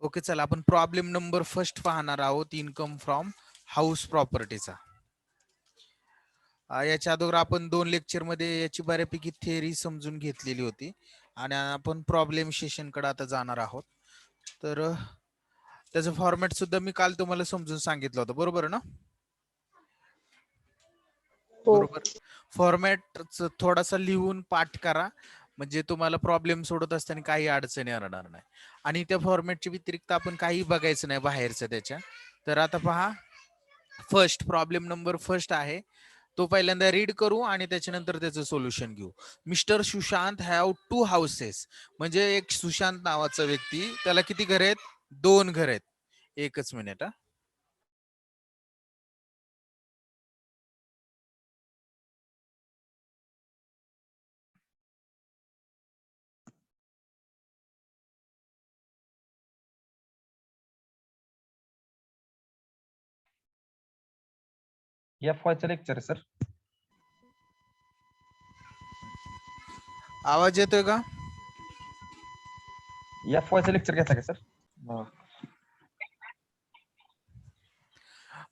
Okay, चला आपण problem number first पाहणार आहोत, इन्कम फ्रॉम हाऊस प्रॉपर्टीचा. याच्या अगोदर आपण 2 लेक्चर मध्ये याची बऱ्यापैकी थिअरी समजून घेतलेली होती आणि आपण प्रॉब्लेम सेशन कडे आता जाणार आहोत. तर त्याचं फॉर्मॅट सुद्धा मी काल तुम्हाला समजून सांगितलं होतं, बरोबर ना? बरोबर. फॉर्मॅट थोडासा लिहून पाठ करा, म्हणजे तुम्हाला प्रॉब्लेम सोडत असताना काही अडचणी येणार नाही. आणि त्या फॉर्मॅटच्या व्यतिरिक्त आपण काही बघायचं नाही बाहेरचं त्याच्या. तर आता पहा, फर्स्ट प्रॉब्लेम नंबर फर्स्ट आहे तो पहिल्यांदा रीड करू आणि त्याच्यानंतर त्याचं सोल्युशन घेऊ. Mister Sushant have 2 houses. म्हणजे एक सुशांत नावाचा व्यक्ती, त्याला किती घर आहेत? 2 घर आहेत. एकच मिनिट. FYचं लेक्चर आहे सर. आवाज येतोय का? FYचं लेक्चर घेता का सर?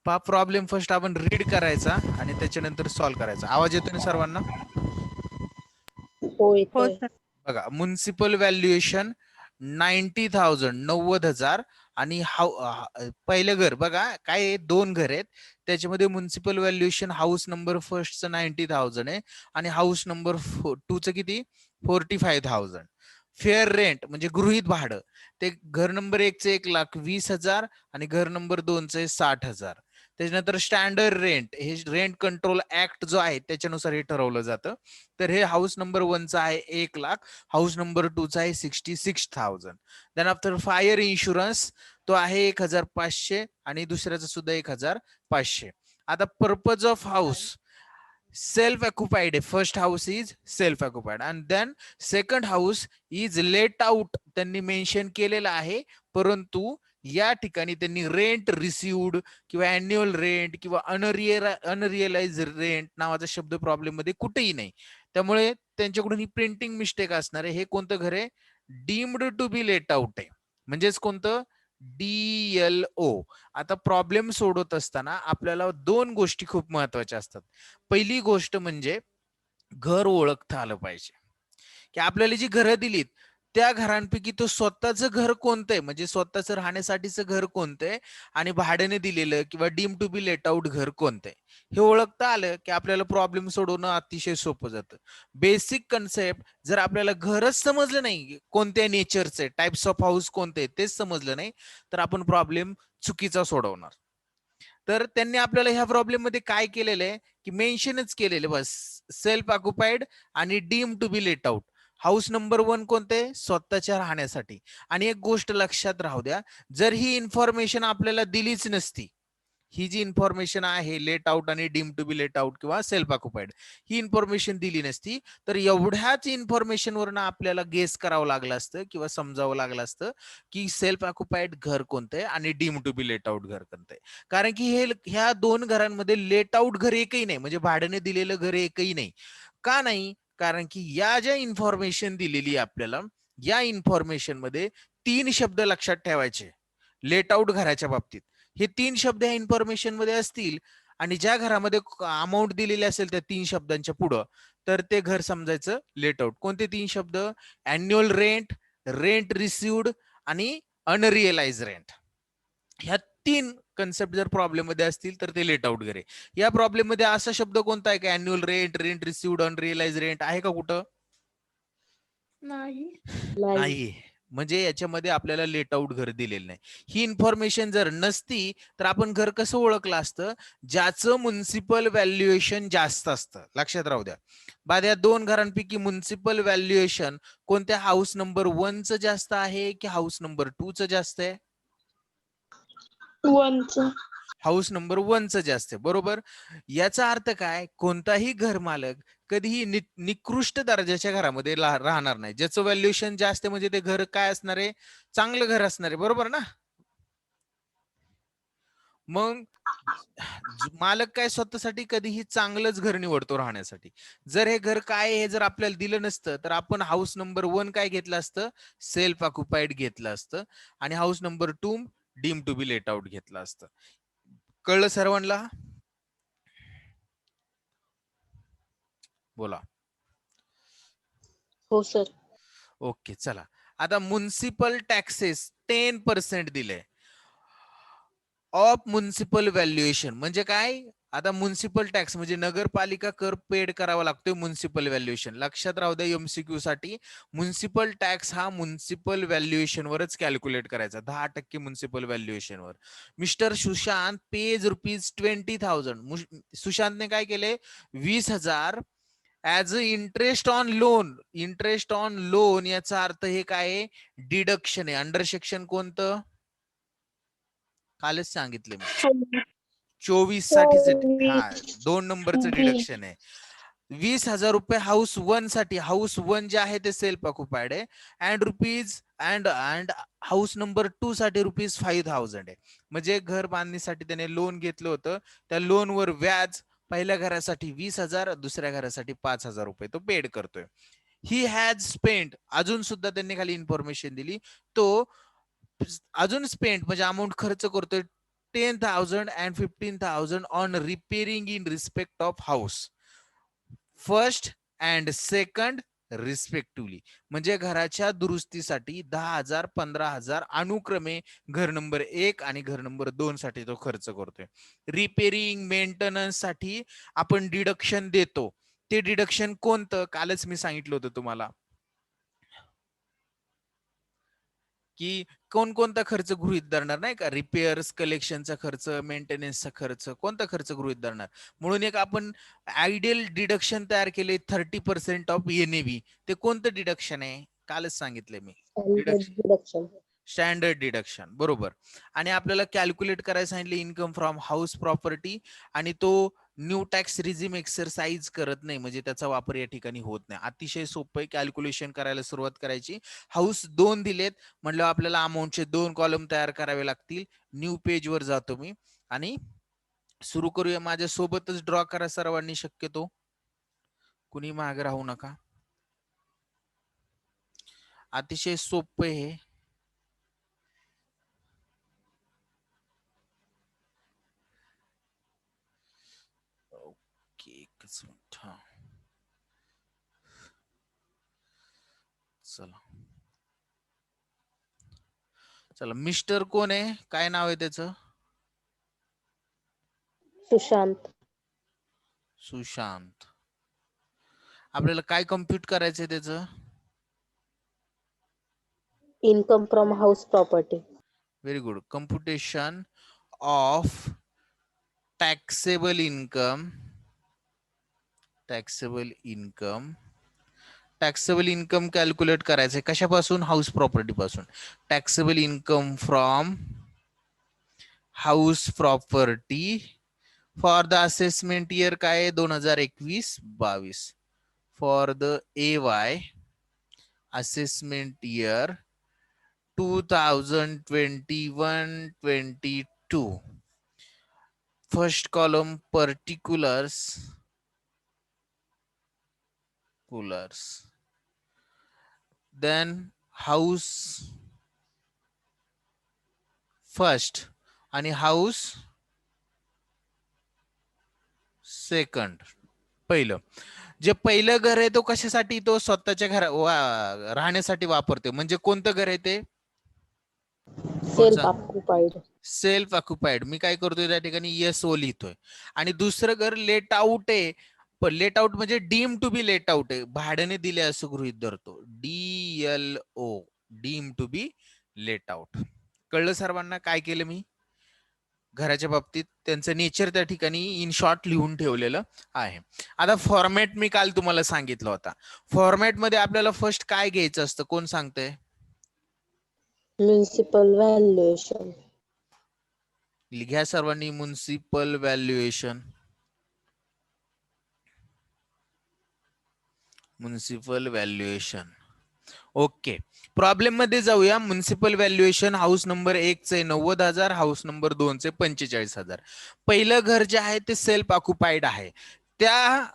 पहा, प्रॉब्लेम फर्स्ट आपण रीड करायचा आणि त्याच्यानंतर सॉल्व्ह करायचा. आवाज येतोय ना सर्वांना? हो येतोय. बघा, म्युनिसिपल व्हॅल्युएशन 90,000 90,000 आणि पहिलं घर बघा काय, 2 घर आहेत. त्याच्यामध्ये म्युनिसिपल व्हॅल्युएशन हाऊस नंबर फर्स्टचं 90,000 आहे आणि हाऊस नंबर 2चं किती? 45,000. फेअर रेंट म्हणजे गृहीत भाडं, ते घर नंबर 1चं 1,20,000 आणि घर नंबर 2चं 60,000. त्याच्यानंतर स्टँडर्ड रेंट, हे रेंट कंट्रोल ऍक्ट जो आहे त्याच्यानुसार हे ठरवलं जातं. तर हे हाऊस नंबर 1चा आहे 1,00,000, हाऊस नंबर 2चा आहे 66,000. देन आफ्टर फायर इन्शुरन्स तो आहे 1,500 आणि दुसऱ्याचा सुद्धा 1,500. आता purpose of house self occupied आहे. First house is self occupied and then second house is let out, त्यांनी मेन्शन केलेलं आहे, परंतु या ठिकाणी त्यांनी रेंट रिसिव्ड किंवा अॅन्युअल रेंट किंवा अनरिअलाइज रेंट नावाचा शब्द प्रॉब्लेम मध्ये कुठेही नाही. त्यामुळे त्यांच्याकडून ही प्रिंटिंग मिस्टेक असणार आहे. हे कोणतं घर आहे? Deemed to be let out आहे. म्हणजेच कोणतं? DLO. आता प्रॉब्लेम सोडवत असताना आपल्याला 2 गोष्टी खूप महत्वाच्या असतात. पहिली गोष्ट म्हणजे घर ओळखता आलं पाहिजे, की आपल्याला जी घरं दिलीत त्या घरांपैकी तो स्वतःचं घर कोणतं आहे, म्हणजे स्वतःचं राहण्यासाठीचं घर कोणतं आहे आणि भाड्याने दिलेलं किंवा deem to be let out घर कोणतं आहे, हे ओळखता आलं की आपल्याला प्रॉब्लेम सोडवणं अतिशय सोपं जातं. बेसिक कन्सेप्ट जर आपल्याला घरच समजलं नाही, कोणत्या नेचरचे टाइप्स ऑफ हाऊस कोणते तेच समजलं नाही, तर आपण प्रॉब्लेम चुकीचा सोडवणार. तर त्यांनी आपल्याला ह्या प्रॉब्लेम मध्ये काय केलेलं आहे की मेन्शनच केलेले बस सेल्फ ऑक्युपाइड आणि deem to be let out. House number 1 कोणते? स्वतःच्या राहण्यासाठी. आणि एक गोष्ट लक्षात राहू द्या, जर ही इन्फॉर्मेशन आपल्याला दिलीच नसती, ही जी इन्फॉर्मेशन आहे लेट आउट आणि deem to be let out किंवा सेल्फ ऑक्युपाइड, ही इन्फॉर्मेशन दिली नसती तर एवढ्याच इन्फॉर्मेशन वरनं आपल्याला गेस करावं लागलं असतं किंवा समजावं लागलं असतं की सेल्फ ऑक्युपाइड घर कोणतं आहे आणि deem to be let out घर कोणतं आहे. कारण की ह्या 2 घरांमध्ये लेट आउट घर एकही नाही, म्हणजे भाड्याने दिलेलं घर एकही नाही. का नाही? कारण की या ज्या इन्फॉर्मेशन दिलेली आपल्याला, या इन्फॉर्मेशन मध्ये 3 शब्द लक्षात ठेवायचे लेट आउट घराच्या बाबतीत. हे 3 शब्द ह्या इन्फॉर्मेशन मध्ये असतील आणि ज्या घरामध्ये अमाऊंट दिलेली असेल त्या 3 शब्दांच्या पुढं, तर ते घर समजायचं लेट आउट. कोणते 3 शब्द? अॅन्युअल रेंट, रेंट रिसिव्ड आणि अनरिअलाइज रेंट. ह्या 3 कन्सेप्ट जर प्रॉब्लेम मध्ये असतील तर ते लेट आउट घर आहे. या प्रॉब्लेम मध्ये असा शब्द कोणता आहे का annual rent, rent received, unrealised rent आहे का कुठं? नाही. म्हणजे याच्यामध्ये आपल्याला लेट आउट घर दिलेलं नाही. ही इन्फॉर्मेशन जर नसती तर आपण घर कसं ओळखलं असतं? ज्याचं म्युनिसिपल व्हॅल्युएशन जास्त असतं. लक्षात राहू द्या, बाद या 2 घरांपैकी म्युनिसिपल व्हॅल्युएशन कोणत्या हाऊस नंबर 1चं जास्त आहे की हाऊस नंबर 2चं जास्त आहे? 1चं. हाऊस नंबर 1चं जास्त आहे, बरोबर. याचा अर्थ काय? कोणताही घर मालक कधीही निकृष्ट दर्जाच्या घरामध्ये राहणार नाही. ज्याचं व्हॅल्युएशन जास्त आहे म्हणजे ते घर काय असणार आहे? चांगलं घर असणार आहे, बरोबर ना? मग मालक काय स्वतःसाठी कधीही चांगलंच घर निवडतो राहण्यासाठी. जर हे घर काय हे जर आपल्याला दिलं नसतं तर आपण हाऊस नंबर 1 काय घेतलं असतं, सेल्फ ऑक्युपाईड घेतलं असतं आणि house number 2 deem to be let out घेतलं असतं. कळलं सर्वांना? बोला. हो सर. ओके चला. आता म्युनिसिपल टॅक्सेस 10% दिले ऑफ म्युनिसिपल व्हॅल्युएशन म्हणजे काय? आता म्युनिसिपल टॅक्स म्हणजे नगरपालिका कर पेड करावा लागतोय म्युनिसिपल व्हॅल्युएशन. लक्षात राहू द्या एमसीक्यू साठी म्युनिसिपल टॅक्स हा म्युनिसिपल व्हॅल्युएशन वरच कॅल्क्युलेट करायचा 10% म्युनिसिपल व्हॅल्युएशन वर. Mister Sushant pays ₹20,000. सुशांतने काय केले 20,000 as a interest on loan. Interest on loan याचा अर्थ हे काय डिडक्शन आहे. अंडर सेक्शन कोणतं? कालच सांगितले मी 24 साठीच हा 2 नंबरचं डिडक्शन आहे. 20,000 हाऊस 1 साठी. हाऊस 1 जे आहे ते सेल्फ ऑक्युपाइड आहे and rupees and house number 2 साठी ₹5,000 आहे. म्हणजे घर बांधणीसाठी त्याने लोन घेतलं होतं. त्या लोनवर व्याज पहिल्या घरासाठी 20,000 दुसऱ्या घरासाठी ₹5,000 तो पेड करतोय. ही हॅज स्पेंट अजून सुद्धा त्यांनी खाली इन्फॉर्मेशन दिली. तो अजून स्पेंट म्हणजे अमाऊंट खर्च करतोय 10,000 and 15,000 on repairing in respect of house first and second respectively. म्हणजे घराच्या दुरुस्तीसाठी 10,000 15,000 अनुक्रमे घर नंबर 1 आणि घर नंबर 2 साठी तो खर्च करतोय. रिपेरिंग मेंटेनन्स साठी आपण डिडक्शन देतो. ते डिडक्शन कोणतं? कालच मी सांगितलं होतं तुम्हाला की कोणकोणता खर्च गृहीत धरणार नाही का? रिपेअर्स, कलेक्शनचा खर्च, मेंटेनन्सचा खर्च, कोणता खर्च गृहीत धरणार? म्हणून एक आपण आयडियल डिडक्शन तयार केले 30% ऑफ एनएव्ही. ते कोणतं डिडक्शन आहे? कालच सांगितले मी. डिडक्शन. स्टँडर्ड डिडक्शन बरोबर. आणि आपल्याला कॅल्क्युलेट करायला सांगितले इन्कम फ्रॉम हाऊस प्रॉपर्टी आणि तो न्यू टॅक्स रिझिम एक्सरसाइज करत नाही म्हणजे त्याचा वापर या ठिकाणी होत नाही. अतिशय सोपं कॅल्क्युलेशन करायला सुरुवात करायची. हाऊस 2 दिलेत म्हणलं आपल्याला अमाऊंटचे 2 कॉलम तयार करावे लागतील. न्यू पेज वर जातो मी आणि सुरू करूया. माझ्या सोबतच ड्रॉ करा सर्वांनी शक्यतो, कुणी मागे राहू नका. अतिशय सोपं हे. ओके एकच मिनिट. हा चला चला. मिस्टर कोण आहे? काय नाव आहे त्याचं? सुशांत. सुशांत. आपल्याला काय कम्प्युट करायचंय त्याचं? Income from house property. Very good. Computation of taxable income. Taxable income. Taxable income calculate करायचंय कशापासून? हाऊस प्रॉपर्टी पासून. Taxable income from house property for the assessment year काय 2021-22 for the AY assessment year 2021-22. First column particulars. Then house first आणि house second. पहिलं जे पहिलं घर आहे तो कशासाठी? तो स्वतःच्या राहण्यासाठी वापरते. म्हणजे कोणतं घर आहे ते? Self occupied. Self occupied. मी काय करतोय त्या ठिकाणी SO लिहितोय. आणि दुसरं घर लेट आउट आहे. पण लेट आउट म्हणजे deem to be let out आहे. भाड्याने दिले असं गृहित धरतो. DLO deem to be let out. कळलं सर्वांना काय केलं मी घराच्या बाबतीत? त्यांचं नेचर त्या ठिकाणी इन शॉर्ट लिहून ठेवलेलं आहे. आता फॉर्मॅट मी काल तुम्हाला सांगितलं होता. फॉर्मॅट मध्ये आपल्याला फर्स्ट काय घ्यायचं असतं? कोण सांगतंय? Municipal valuation. घ्या सर्वांनी municipal valuation. Municipal valuation. Okay, problem मध्ये जाऊया. म्युन्सिपल व्हॅल्युएशन हाऊस नंबर 1 चे 90,000, हाऊस नंबर 2 चे 45,000. पहिलं घर जे आहे ते सेल्फ ऑक्युपाईड आहे. त्या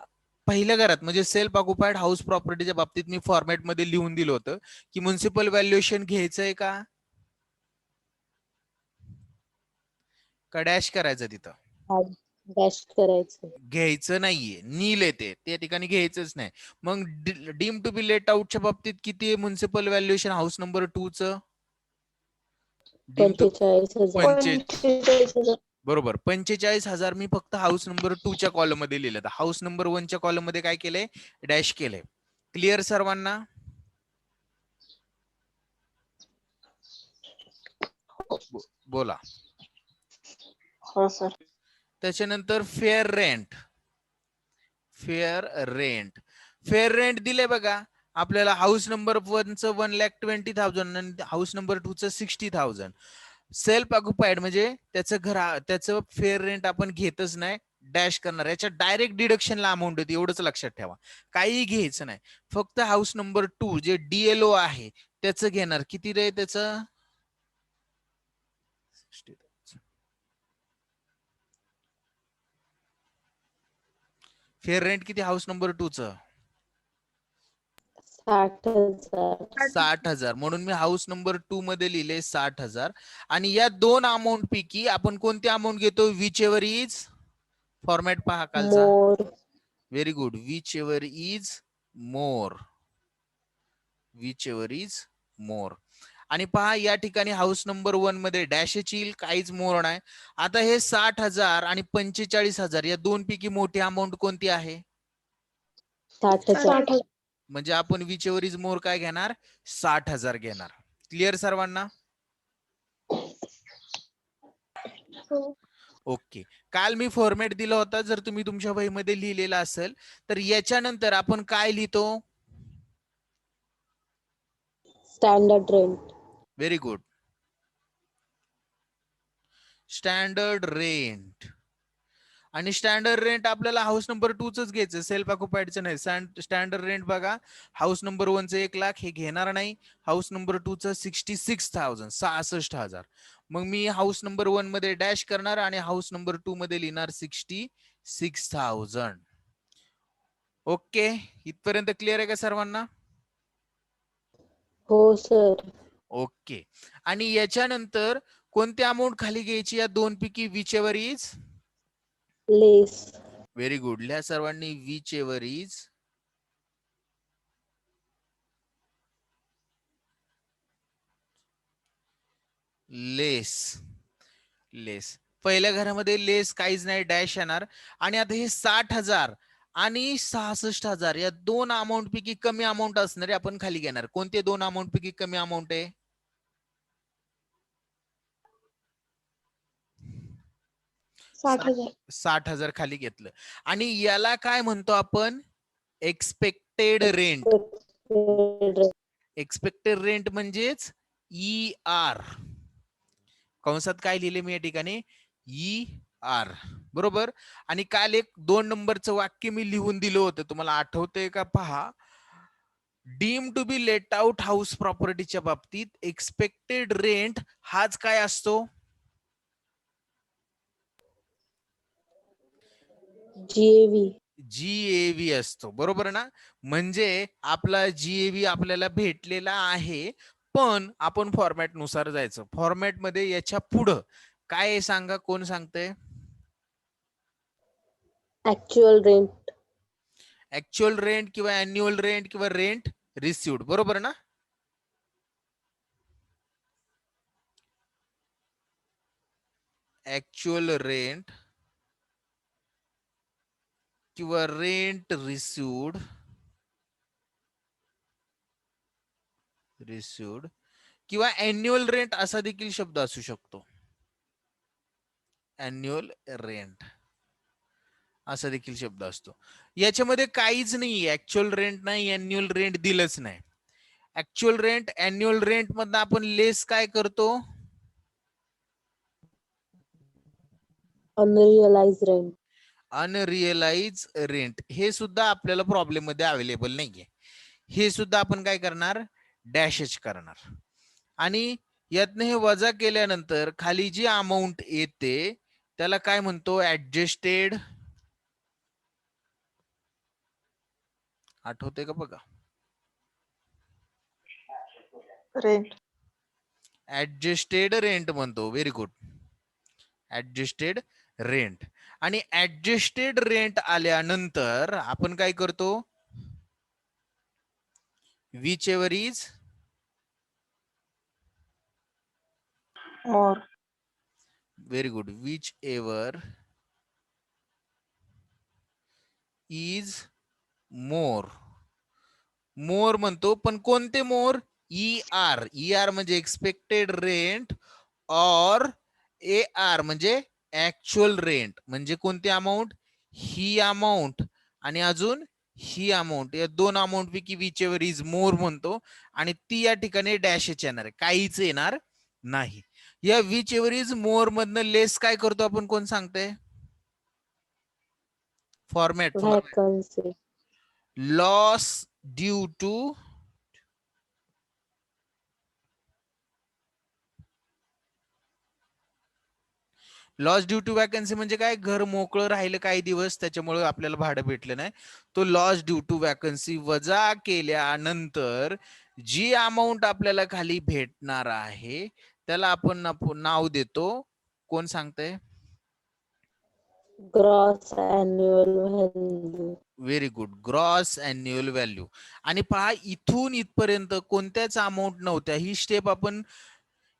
पहिल्या घरात म्हणजे सेल्फ ऑक्युपाईड हाऊस प्रॉपर्टीच्या बाबतीत मी फॉर्मॅट मध्ये लिहून दिलं होतं की म्युन्सिपल व्हॅल्युएशन घ्यायचंय का डॅश करायचं तिथं डॅश करायचं. घ्यायचं नाहीये, नील येते त्या ठिकाणी घ्यायचंच नाही. मग डीम टू बी लेट आउटच्या बाबतीत किती आहे म्युन्सिपल व्हॅल्युएशन हाऊस नंबर 2 च? Deem to 45,000. 45,000. बरोबर 45,000 मी फक्त हाऊस नंबर 2 च्या कॉलम मध्ये लिहिलं. तर हाऊस नंबर 1 च्या कॉलम मध्ये काय केलंय? डॅश केलंय. क्लिअर सर्वांना? बोला. हो सर. त्याच्यानंतर fair rent. Fair rent, fair rent दिले बघा आपल्याला. हाऊस नंबर 1 चं 1,20,000 आणि हाऊस नंबर 2 चं 60,000. सेल्फ ऑक्युपाईड म्हणजे त्याचं फेअर रेंट आपण घेतच नाही, डॅश करणार. याच्या डायरेक्ट डिडक्शनला अमाऊंट होती, एवढंच लक्षात ठेवा. काही घ्यायचं नाही, फक्त हाऊस नंबर 2 जे डीएलओ आहे त्याचं घेणार. किती रे त्याचं? फेअर रेंट किती हाऊस नंबर 2 चं? 60,000. 60,000. म्हणून मी हाऊस नंबर 2 मध्ये लिहिले 60,000. आणि या दोन अमाऊंट पैकी आपण कोणती अमाऊंट घेतो? विच एव्हर इज, फॉर्मॅट पहा कालचा. More. Very good. Whichever is more. Whichever is more. आणि पहा या ठिकाणी हाऊस नंबर 1 मध्ये डॅश येईल, काहीच मोर नाही. आता हे 60,000 आणि 45,000 या दोन पैकी मोठी अमाऊंट कोणती आहे? 60,000. 60,000. म्हणजे आपण विच एव्हर इज मोर काय घेणार? 60,000 घेणार. क्लिअर सर्वांना? ओके. काल मी फॉर्मॅट दिला होता, जर तुम्ही तुमच्या वहीमध्ये लिहिलेला असेल तर याच्यानंतर आपण काय लिहितो? Standard rent. Very good. Standard rent. आणि स्टँडर्ड रेंट आपल्याला हाऊस नंबर 2 च घ्यायचं, सेल्फ ऑक्युपाईडचं नाही. स्टँडर्ड रेंट बघा, हाऊस नंबर 1 चं 1,00,000 हे घेणार नाही. हाऊस नंबर 2 चं 66,000, 66,000. मग मी हाऊस नंबर 1 मध्ये डॅश करणार आणि हाऊस नंबर 2 मध्ये लिहिणार 66,000. ओके, इथपर्यंत क्लिअर आहे का सर्वांना? हो सर. ओके. आणि याच्यानंतर कोणती अमाऊंट खाली घ्यायची या दोन पैकी? Which ever is less. Very good. लिहा सर्वांनी विच एव्हर इज लेस. लेस. पहिल्या घरामध्ये लेस काहीच नाही, डॅश येणार. आणि आता हे 60,000 आणि 66,000 या दोन अमाऊंट पैकी कमी अमाऊंट असणारे आपण खाली घेणार. कोणते दोन अमाऊंट पैकी कमी अमाऊंट आहे? 60,000. 60,000 खाली घेतलं. आणि याला काय म्हणतो आपण? Expected rent. एक्सपेक्टेड रेंट म्हणजेच ER. कंसात काय लिहिले मी या ठिकाणी? ER. बरोबर. आणि काल एक 2 नंबरचं वाक्य मी लिहून दिलं होतं, तुम्हाला आठवतंय का? पहा, deem to be let out house प्रॉपर्टीच्या बाबतीत एक्सपेक्टेड रेंट हाच काय असतो? GAV. GAV असतो. बरोबर ना? म्हणजे आपला GAV आपल्याला भेटलेला आहे, पण आपण फॉर्मॅट नुसार जायचं. फॉर्मॅट मध्ये याच्या पुढं काय आहे सांगा, कोण सांगतंय? Actual rent. ऍक्च्युअल रेंट किंवा अॅन्युअल रेंट किंवा रेंट रिसिव्ड. बरोबर ना? ऍक्च्युअल रेंट किंवा रेंट रिसिव्ड किंवा अॅन्युअल रेंट असा देखील शब्द असू शकतो. अॅन्युअल रेंट असा देखील शब्द असतो. याच्यामध्ये काहीच नाही, ऍक्च्युअल रेंट नाही, अॅन्युअल रेंट दिलंच नाही. ऍक्च्युअल रेंट, अॅन्युअल रेंट मधनं आपण लेस काय करतो? अनरिअलाइज रेंट. अनरिअलाइज रेंट. हे सुद्धा आपल्याला प्रॉब्लेम मध्ये अवेलेबल नाहीये. हे सुद्धा आपण काय करणार? डॅशच करणार. आणि यातनं हे वजा केल्यानंतर खाली जी अमाऊंट येते त्याला काय म्हणतो, ऍडजस्टेड. आठवते का बघा, रेंट. ऍडजस्टेड रेंट म्हणतो. Very good, adjusted rent. आणि ऍडजस्टेड रेंट आल्यानंतर आपण काय करतो, whichever is more. Very good, whichever is more. More म्हणतो, पण कोणते more, E R. E R म्हणजे एक्सपेक्टेड रेंट, और ए आर म्हणजे ऍक्च्युअल रेंट. म्हणजे कोणती अमाऊंट, ही अमाऊंट आणि अजून ही अमाऊंट. या दोन अमाऊंट पैकी विच एव्हर इज मोर म्हणतो, आणि ती या ठिकाणी डॅशच येणार आहे, काहीच येणार नाही. या विच एव्हर इज मोर मधनं लेस काय करतो आपण, कोण सांगते, format. Vacancy. Loss due to loss due to vacancy म्हणजे काय, घर मोकळं राहिलं काही दिवस त्याच्यामुळे आपल्याला भाडं भेटलं नाही, तो लॉस ड्यू टू वॅकन्सी. वजा केल्यानंतर जी अमाऊंट आपल्याला खाली भेटणार आहे त्याला आपण नाव देतो, कोण सांगतंय, Gross annual value. Very good, gross annual value. आणि पहा, इथून इथपर्यंत कोणत्याच अमाऊंट नव्हत्या. ही स्टेप आपण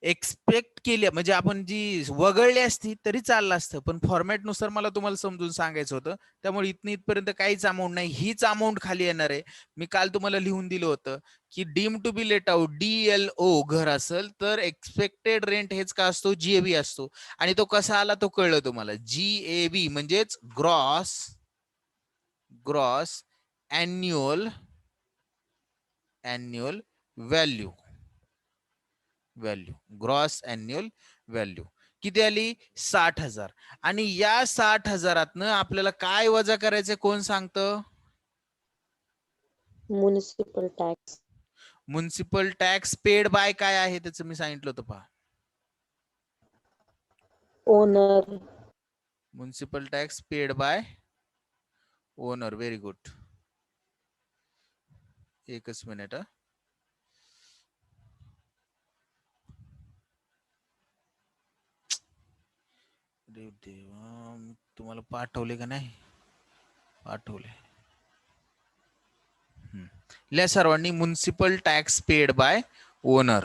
एक्सपेक्ट केली, म्हणजे आपण जी वगळली असती तरी चाललं असतं, पण फॉर्मॅट नुसार मला तुम्हाला समजून सांगायचं होतं, त्यामुळे इथून इथपर्यंत काहीच अमाऊंट नाही. हीच अमाऊंट खाली येणार आहे. मी काल तुम्हाला लिहून दिलं होतं की deem to be let out, DLO घर असेल तर एक्सपेक्टेड रेंट हेच का असतो, GAB असतो. आणि तो कसा आला तो कळलं तुम्हाला, GAB म्हणजेच gross annual value. Gross annual value किती आली, 60,000. आणि या 60,000 आपल्याला काय वजा करायचं, कोण सांगतं, Municipal tax. Municipal tax paid by काय आहे त्याचं मी सांगितलं होतं पहा, Owner. Municipal tax paid by owner. Very good, एकच मिनिट. देवा, तुम्हाला पाठवले का नाही, पाठवले. लिहा सर्वांनी, municipal tax paid by owner.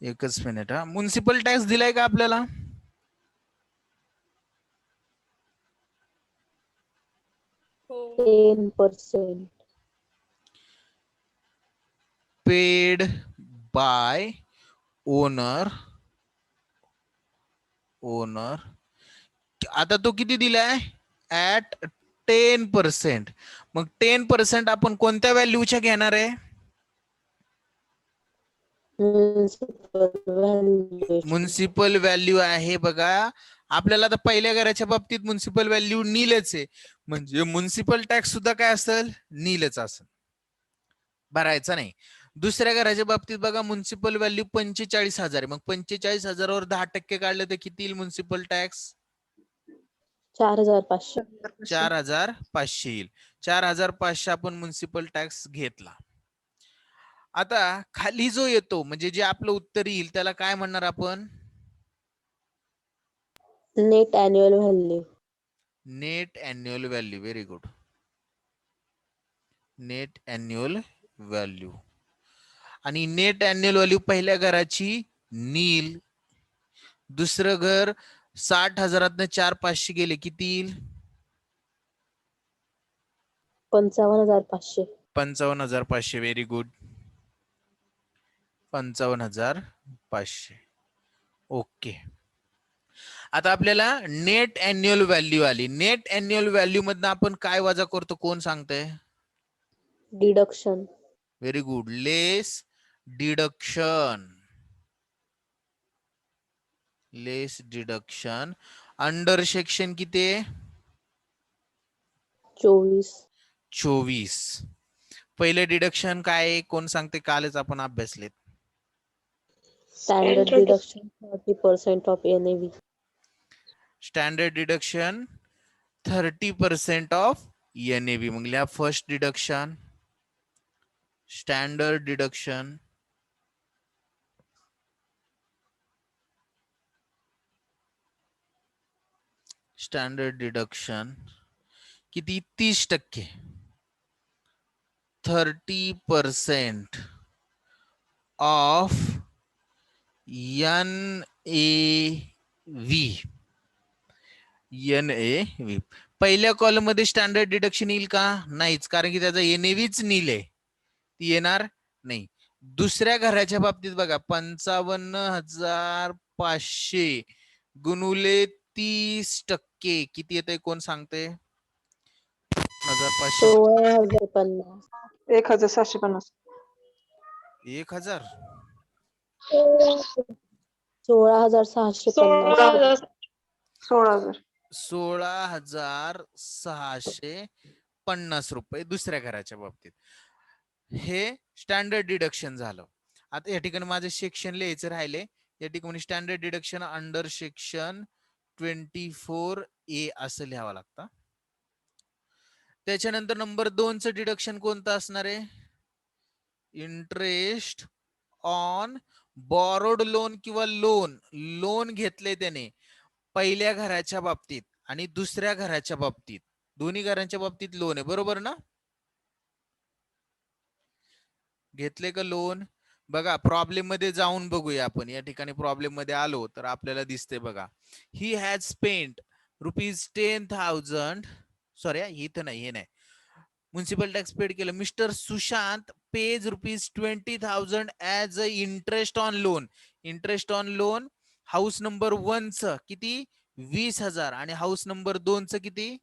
एकच मिनिट हा. म्युनिसिपल टॅक्स दिलाय का आपल्याला, 10%. Paid by owner. आता तो किती दिलाय, ऍट 10%. मग 10% आपण कोणत्या व्हॅल्यूच्या घेणार आहे, Municipal valuation. म्युनिसिपल व्हॅल्यू आहे बघा. आपल्याला आता पहिल्या घराच्या बाबतीत म्युनिसिपल व्हॅल्यू नीलच आहे, म्हणजे म्युनिसिपल टॅक्स सुद्धा काय असेल, नीलच असेल, भरायचा नाही. दुसऱ्या घराच्या बाबतीत बघा, म्युनिसिपल व्हॅल्यू 45,000 आहे. मग 45,000वर 10% काढलं तर किती येईल म्युनिसिपल टॅक्स, 4,500. 4,500 येईल. 4,500 आपण म्युनिसिपल टॅक्स घेतला. आता खाली जो येतो म्हणजे जे आपलं उत्तर येईल त्याला काय म्हणणार आपण, Net annual value. Net annual value. Very good, net annual value. आणि नेट अॅन्युअल व्हॅल्यू पहिल्या घराची नील, दुसरं घर 60,000 4,500 गेले किती येईल, 55,500. 55,500. Very good. 55,500. ओके. आता आपल्याला नेट अॅन्युअल व्हॅल्यू आली. नेट अॅन्युअल व्हॅल्यू मधनं आपण काय वजा करतो कोण सांगतंय? Deduction. Very good. Less deduction. Less deduction. Under section किती आहे? 24. 24. पहिले डिडक्शन काय आहे? कोण सांगते? कालच आपण अभ्यासलेत. Standard deduction 30% of NAV. Standard deduction 30% of NAV. मग लिहा first deduction. Standard deduction standard deduction किती? 30%. 30% ऑफ NAV. पहिल्या कॉलम मध्ये स्टँडर्ड डिडक्शन येईल का? नाहीच, कारण की त्याचा NAVच नील आहे, ती येणार नाही. दुसऱ्या घराच्या बाबतीत बघा, 55,500 गुणुले 30% किती येते? कोण सांगते? 1,500. 16,050. 1,750. 1,000. 16,650. 16,000. 16,650 रुपये दुसऱ्या घराच्या बाबतीत. हे स्टँडर्ड डिडक्शन झालं. आता या ठिकाणी माझे सेक्शन लिहायचं राहिले. या ठिकाणी standard deduction under section 24A असं लिहावं लागतं. त्याच्यानंतर नंबर 2चं डिडक्शन कोणतं असणार आहे? इंटरेस्ट ऑन बॉरोड लोन किंवा लोन घेतले त्याने पहिल्या घराच्या बाबतीत आणि दुसऱ्या घराच्या बाबतीत, दोन्ही घरांच्या बाबतीत लोन आहे, बरोबर ना? घेतले का लोन? बघा प्रॉब्लेम मध्ये जाऊन बघूया आपण. या ठिकाणी प्रॉब्लेम मध्ये आलो तर आपल्याला दिसते बघा, ही हॅज स्पेंट ₹10,000. सॉरी, इथं नाही, हे नाही, म्युन्सिपल टॅक्स पेड केलं. Mister Sushant pays ₹20,000 as a interest on loan. Interest on loan house number 1चं किती? 20,000 आणि हाऊस नंबर 2चं किती?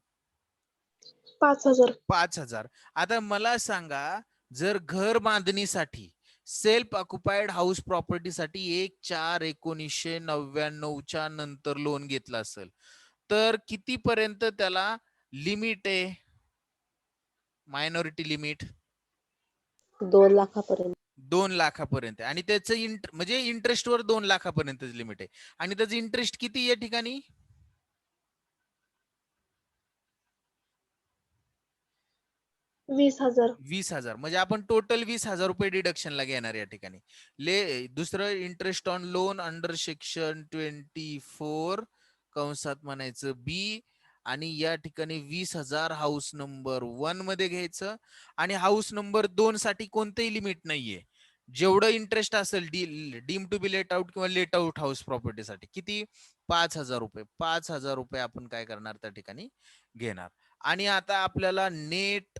5,000. 5,000. आता मला सांगा, जर घर बांधणीसाठी सेल्फ ऑक्युपाइड हाऊस प्रॉपर्टीसाठी 1/4/1999 नंतर लोन घेतलं असेल तर किती पर्यंत त्याला लिमिट आहे? मायनॉरिटी लिमिट 2 लाखापर्यंत. 2 लाखापर्यंत. आणि त्याचं म्हणजे इंटरेस्टवर 2 लाखापर्यंत लिमिट आहे. आणि त्याचं इंटरेस्ट किती या ठिकाणी? 20,000. 20,000. म्हणजे आपण टोटल 20,000 रुपये डिडक्शनला घेणार या ठिकाणी. दुसरं interest on loan under section 24 कंसात म्हणायचं बी. आणि या ठिकाणी 20,000 हाऊस नंबर 1 मध्ये घ्यायचं. आणि हाऊस नंबर 2 साठी कोणतंही लिमिट नाहीये. जेवढं इंटरेस्ट असेल deem to be let out किंवा लेट आउट हाऊस प्रॉपर्टीसाठी किती? 5,000 रुपये. 5,000 रुपये आपण काय करणार त्या ठिकाणी घेणार. आणि आता आपल्याला नेट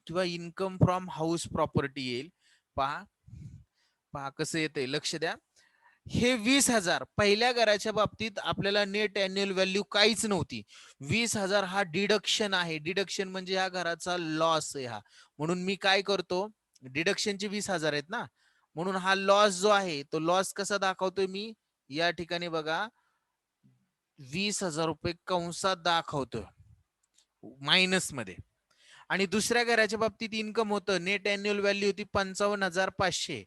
किंवा इन्कम फ्रॉम हाऊस प्रॉपर्टी येईल. पहा पहा कसं येतंय, लक्ष द्या. हे 20,000 पहिल्या घराच्या बाबतीत आपल्याला नेट अॅन्युअल व्हॅल्यू काहीच नव्हती. 20,000 हा डिडक्शन आहे. डिडक्शन म्हणजे या घराचा लॉस आहे हा. म्हणून मी काय करतो, डिडक्शनचे 20,000 आहेत ना, म्हणून हा लॉस जो आहे तो लॉस कसा दाखवतोय मी? या ठिकाणी बघा 20,000 रुपये कंसात दाखवतोय मायनस मध्ये. आणि दुसऱ्या घराच्या बाबतीत इन्कम होतं, नेट अॅन्युअल व्हॅल्यू होती 55,500.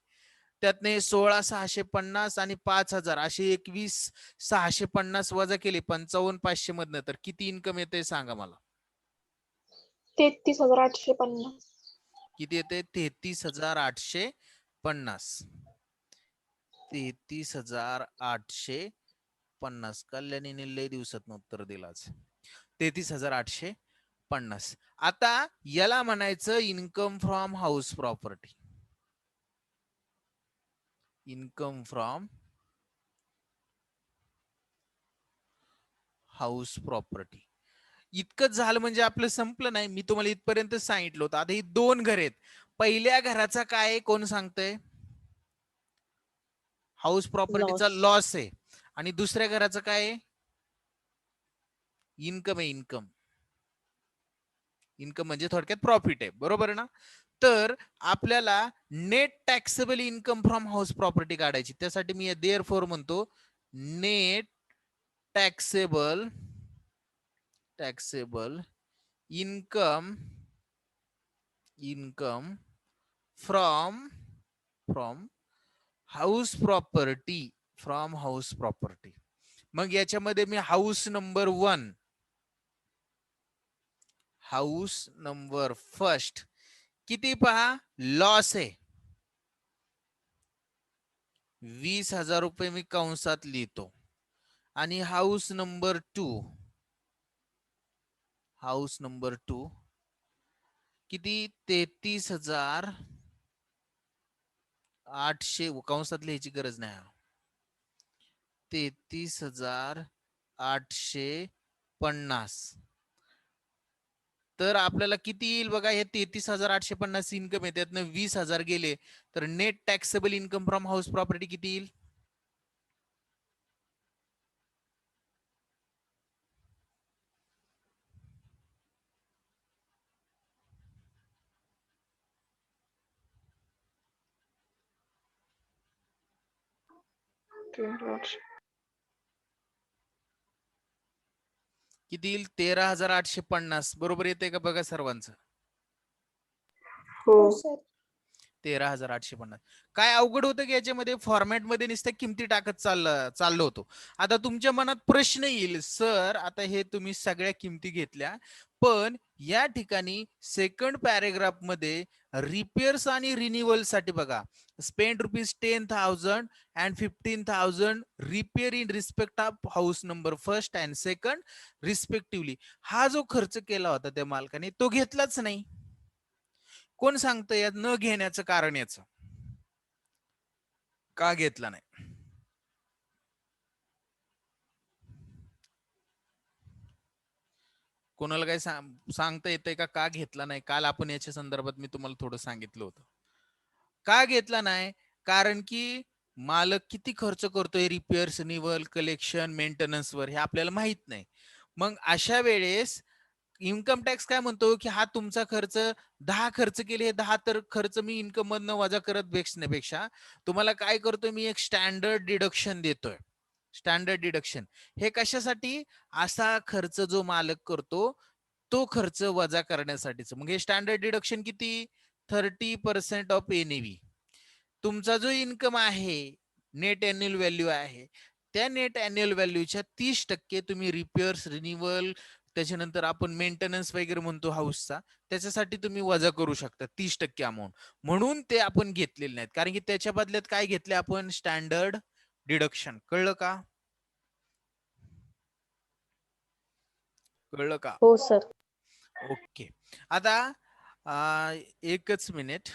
त्यातने 16,650 आणि 5,000 असे 21,650 वजा केले 55,500 मधनं, तर किती इन्कम येते सांगा मला? 33,850. किती येते? 33,850. 33,850. कल्याणीने लय दिवसात उत्तर दिलाच. 33,850. आता याला म्हणायचं income from house property. Income from house property. इतकंच झालं म्हणजे आपलं संपलं नाही. मी तुम्हाला इथपर्यंत सांगितलं होतं. आता ही 2 घर आहेत. पहिल्या घराचा काय कोण सांगतंय? House प्रॉपर्टीचा Loss. लॉस आहे आणि दुसऱ्या घराचं काय आहे? इन्कम आहे. इन्कम इन्कम म्हणजे थोडक्यात प्रॉफिट आहे, बरोबर ना? तर आपल्याला net taxable income from house property काढायची. त्यासाठी मी देअर फोर म्हणतो net taxable income from house property. मग याच्यामध्ये मी हाऊस नंबर फर्स्ट किती पहा, लॉस आहे 20,000 रुपये मी कंसात लिहितो. आणि हाऊस नंबर टू किती 33,800 कंसात लिहायची गरज नाही. 33,850. तर आपल्याला किती येईल बघा, हे 33,850 इन्कम आहे, त्यातनं 20,000 गेले तर net taxable income from house property किती येईल? किती येईल? 13,850. बरोबर येते का बघा सर्वांचं? हो 13,850. काय अवघड होतं की याच्यामध्ये फॉर्मॅटमध्ये नुसत्या किमती टाकत चाललो होतो. आता तुमच्या मनात प्रश्न येईल, सर आता हे तुम्ही सगळ्या किमती घेतल्या, पण या ठिकाणी सेकंड पॅरेग्राफ मध्ये रिपेअर्स आणि रिन्युअल साठी बघा, spend ₹10,000 and 15,000 repair in respect of house number first and second respectively. हा जो खर्च केला होता त्या मालकाने तो घेतलाच नाही. कोण सांगतं यात न घेण्याचं कारण? याचं का घेतला नाही? कोणाला काही सांगता येतंय का घेतला नाही? काल आपण याच्या संदर्भात मी तुम्हाला थोडं सांगितलं होतं. का घेतला नाही? कारण की मालक किती खर्च करतोय रिपेअर्स, रिन्युअल, कलेक्शन, मेंटेनन्स वर, हे आपल्याला माहित नाही. मग अशा वेळेस इन्कम टॅक्स काय म्हणतो की हा तुमचा खर्च 10 खर्च केले, हे 10 तर खर्च मी इन्कम मधनं वजा करत बसण्यापेक्षा तुम्हाला काय करतोय, मी एक स्टँडर्ड डिडक्शन देतोय. स्टँडर्ड डिडक्शन हे कशासाठी? असा खर्च जो मालक करतो तो खर्च वजा करण्यासाठीच. मग हे स्टँडर्ड डिडक्शन किती? 30% ऑफ एनएव्ही. तुमचा जो इन्कम आहे, नेट अॅन्युअल व्हॅल्यू आहे, त्या नेट अॅन्युअल व्हॅल्यूच्या 30% तुम्ही रिपेअर्स, रिन्युअल, त्याच्यानंतर आपण मेंटेनन्स वगैरे म्हणतो हाऊसचा, त्याच्यासाठी तुम्ही वजा करू शकता 30% अमाऊंट. म्हणून ते आपण घेतलेले नाहीत, कारण की त्याच्या बदल्यात काय घेतले आपण? Standard deduction. कळलं का? कळलं का? हो सर. ओके. आता एकच मिनिट.